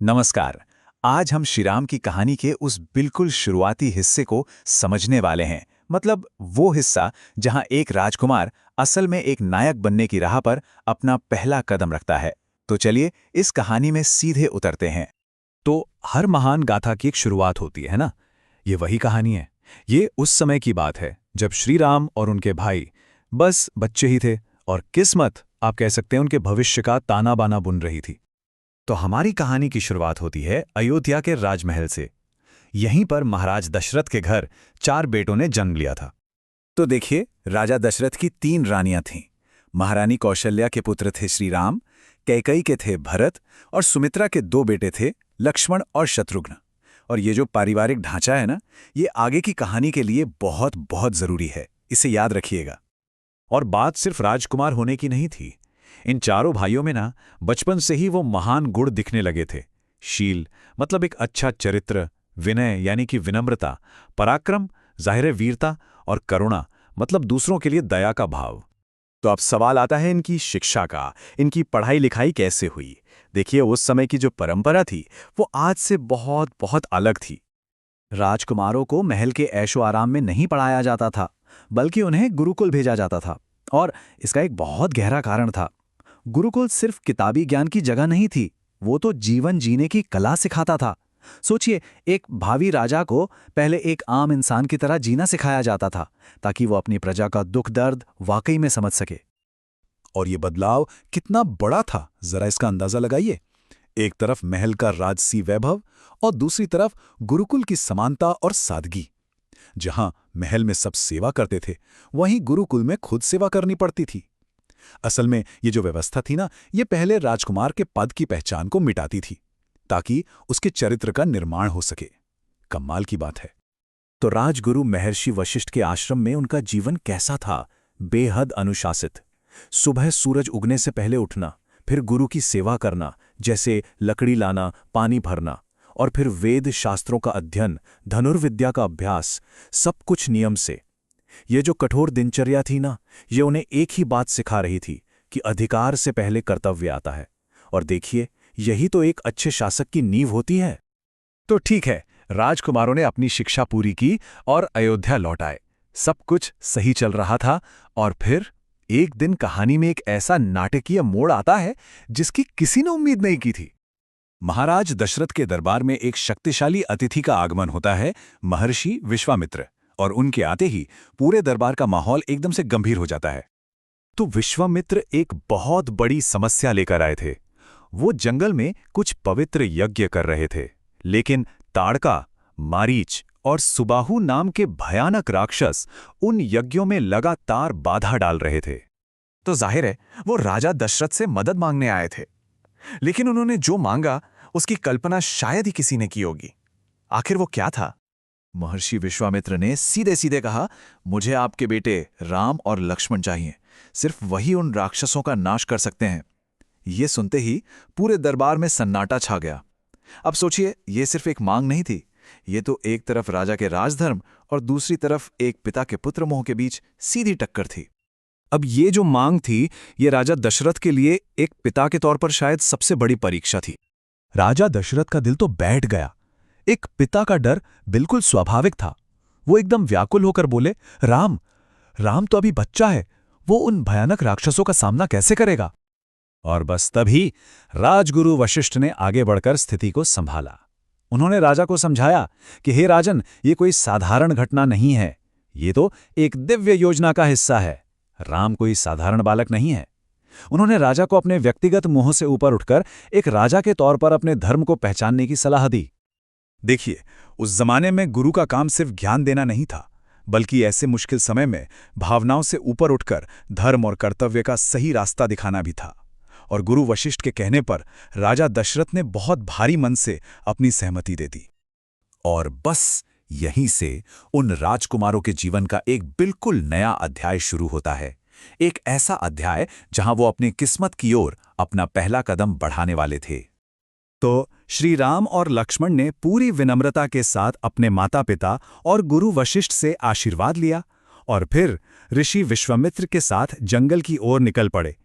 नमस्कार। आज हम श्रीराम की कहानी के उस बिल्कुल शुरुआती हिस्से को समझने वाले हैं। मतलब वो हिस्सा जहां एक राजकुमार असल में एक नायक बनने की राह पर अपना पहला कदम रखता है। तो चलिए इस कहानी में सीधे उतरते हैं। तो हर महान गाथा की एक शुरुआत होती है ना। ये वही कहानी है। ये उस समय की बात है जब श्री राम और उनके भाई बस बच्चे ही थे और किस्मत आप कह सकते हैं उनके भविष्य का ताना बाना बुन रही थी। तो हमारी कहानी की शुरुआत होती है अयोध्या के राजमहल से। यहीं पर महाराज दशरथ के घर 4 बेटों ने जन्म लिया था। तो देखिए, राजा दशरथ की 3 रानियां थीं। महारानी कौशल्या के पुत्र थे श्री राम, कैकई के थे भरत और सुमित्रा के 2 बेटे थे लक्ष्मण और शत्रुघ्न। और ये जो पारिवारिक ढांचा है ना, ये आगे की कहानी के लिए बहुत बहुत जरूरी है। इसे याद रखिएगा। और बात सिर्फ राजकुमार होने की नहीं थी। इन चारों भाइयों में ना बचपन से ही वो महान गुण दिखने लगे थे। शील मतलब एक अच्छा चरित्र, विनय यानी कि विनम्रता, पराक्रम जाहिर है वीरता, और करुणा मतलब दूसरों के लिए दया का भाव। तो अब सवाल आता है इनकी शिक्षा का, इनकी पढ़ाई लिखाई कैसे हुई। देखिए, उस समय की जो परंपरा थी वो आज से बहुत बहुत अलग थी। राजकुमारों को महल के ऐशो आराम में नहीं पढ़ाया जाता था, बल्कि उन्हें गुरुकुल भेजा जाता था। और इसका एक बहुत गहरा कारण था। गुरुकुल सिर्फ किताबी ज्ञान की जगह नहीं थी, वो तो जीवन जीने की कला सिखाता था। सोचिए, एक भावी राजा को पहले एक आम इंसान की तरह जीना सिखाया जाता था, ताकि वो अपनी प्रजा का दुख दर्द वाकई में समझ सके। और ये बदलाव कितना बड़ा था, जरा इसका अंदाजा लगाइए। एक तरफ महल का राजसी वैभव और दूसरी तरफ गुरुकुल की समानता और सादगी। जहां महल में सब सेवा करते थे, वहीं गुरुकुल में खुद सेवा करनी पड़ती थी। असल में ये जो व्यवस्था थी ना, ये पहले राजकुमार के पद की पहचान को मिटाती थी, ताकि उसके चरित्र का निर्माण हो सके। कमाल की बात है। तो राजगुरु महर्षि वशिष्ठ के आश्रम में उनका जीवन कैसा था? बेहद अनुशासित। सुबह सूरज उगने से पहले उठना, फिर गुरु की सेवा करना, जैसे लकड़ी लाना, पानी भरना, और फिर वेद शास्त्रों का अध्ययन, धनुर्विद्या का अभ्यास, सब कुछ नियम से। ये जो कठोर दिनचर्या थी ना, ये उन्हें एक ही बात सिखा रही थी कि अधिकार से पहले कर्तव्य आता है। और देखिए, यही तो एक अच्छे शासक की नींव होती है। तो ठीक है, राजकुमारों ने अपनी शिक्षा पूरी की और अयोध्या लौट आए। सब कुछ सही चल रहा था। और फिर एक दिन कहानी में एक ऐसा नाटकीय मोड़ आता है जिसकी किसी ने उम्मीद नहीं की थी। महाराज दशरथ के दरबार में एक शक्तिशाली अतिथि का आगमन होता है, महर्षि विश्वामित्र। और उनके आते ही पूरे दरबार का माहौल एकदम से गंभीर हो जाता है। तो विश्वामित्र एक बहुत बड़ी समस्या लेकर आए थे। वो जंगल में कुछ पवित्र यज्ञ कर रहे थे, लेकिन ताड़का, मारीच और सुबाहु नाम के भयानक राक्षस उन यज्ञों में लगातार बाधा डाल रहे थे। तो जाहिर है वो राजा दशरथ से मदद मांगने आए थे। लेकिन उन्होंने जो मांगा उसकी कल्पना शायद ही किसी ने की होगी। आखिर वो क्या था? महर्षि विश्वामित्र ने सीधे सीधे कहा, मुझे आपके बेटे राम और लक्ष्मण चाहिए। सिर्फ वही उन राक्षसों का नाश कर सकते हैं। ये सुनते ही पूरे दरबार में सन्नाटा छा गया। अब सोचिए, ये सिर्फ एक मांग नहीं थी। ये तो एक तरफ राजा के राजधर्म और दूसरी तरफ एक पिता के पुत्र मोह के बीच सीधी टक्कर थी। अब ये जो मांग थी, ये राजा दशरथ के लिए एक पिता के तौर पर शायद सबसे बड़ी परीक्षा थी। राजा दशरथ का दिल तो बैठ गया। एक पिता का डर बिल्कुल स्वाभाविक था। वो एकदम व्याकुल होकर बोले, राम राम तो अभी बच्चा है, वो उन भयानक राक्षसों का सामना कैसे करेगा? और बस तभी राजगुरु वशिष्ठ ने आगे बढ़कर स्थिति को संभाला। उन्होंने राजा को समझाया कि हे राजन, ये कोई साधारण घटना नहीं है, ये तो एक दिव्य योजना का हिस्सा है। राम कोई साधारण बालक नहीं है। उन्होंने राजा को अपने व्यक्तिगत मोह से ऊपर उठकर एक राजा के तौर पर अपने धर्म को पहचानने की सलाह दी। देखिए, उस जमाने में गुरु का काम सिर्फ ज्ञान देना नहीं था, बल्कि ऐसे मुश्किल समय में भावनाओं से ऊपर उठकर धर्म और कर्तव्य का सही रास्ता दिखाना भी था। और गुरु वशिष्ठ के कहने पर राजा दशरथ ने बहुत भारी मन से अपनी सहमति दे दी। और बस यहीं से उन राजकुमारों के जीवन का एक बिल्कुल नया अध्याय शुरू होता है। एक ऐसा अध्याय जहां वो अपनी किस्मत की ओर अपना पहला कदम बढ़ाने वाले थे। तो श्री राम और लक्ष्मण ने पूरी विनम्रता के साथ अपने माता पिता और गुरु वशिष्ठ से आशीर्वाद लिया और फिर ऋषि विश्वामित्र के साथ जंगल की ओर निकल पड़े।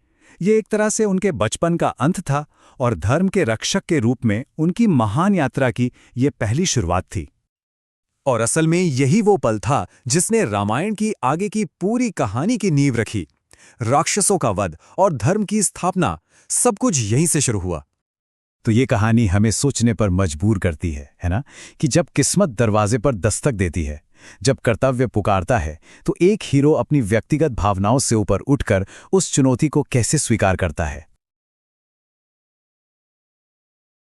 ये एक तरह से उनके बचपन का अंत था और धर्म के रक्षक के रूप में उनकी महान यात्रा की ये पहली शुरुआत थी। और असल में यही वो पल था जिसने रामायण की आगे की पूरी कहानी की नींव रखी। राक्षसों का वध और धर्म की स्थापना, सब कुछ यहीं से शुरू हुआ। तो ये कहानी हमें सोचने पर मजबूर करती है ना, कि जब किस्मत दरवाजे पर दस्तक देती है, जब कर्तव्य पुकारता है, तो एक हीरो अपनी व्यक्तिगत भावनाओं से ऊपर उठकर उस चुनौती को कैसे स्वीकार करता है।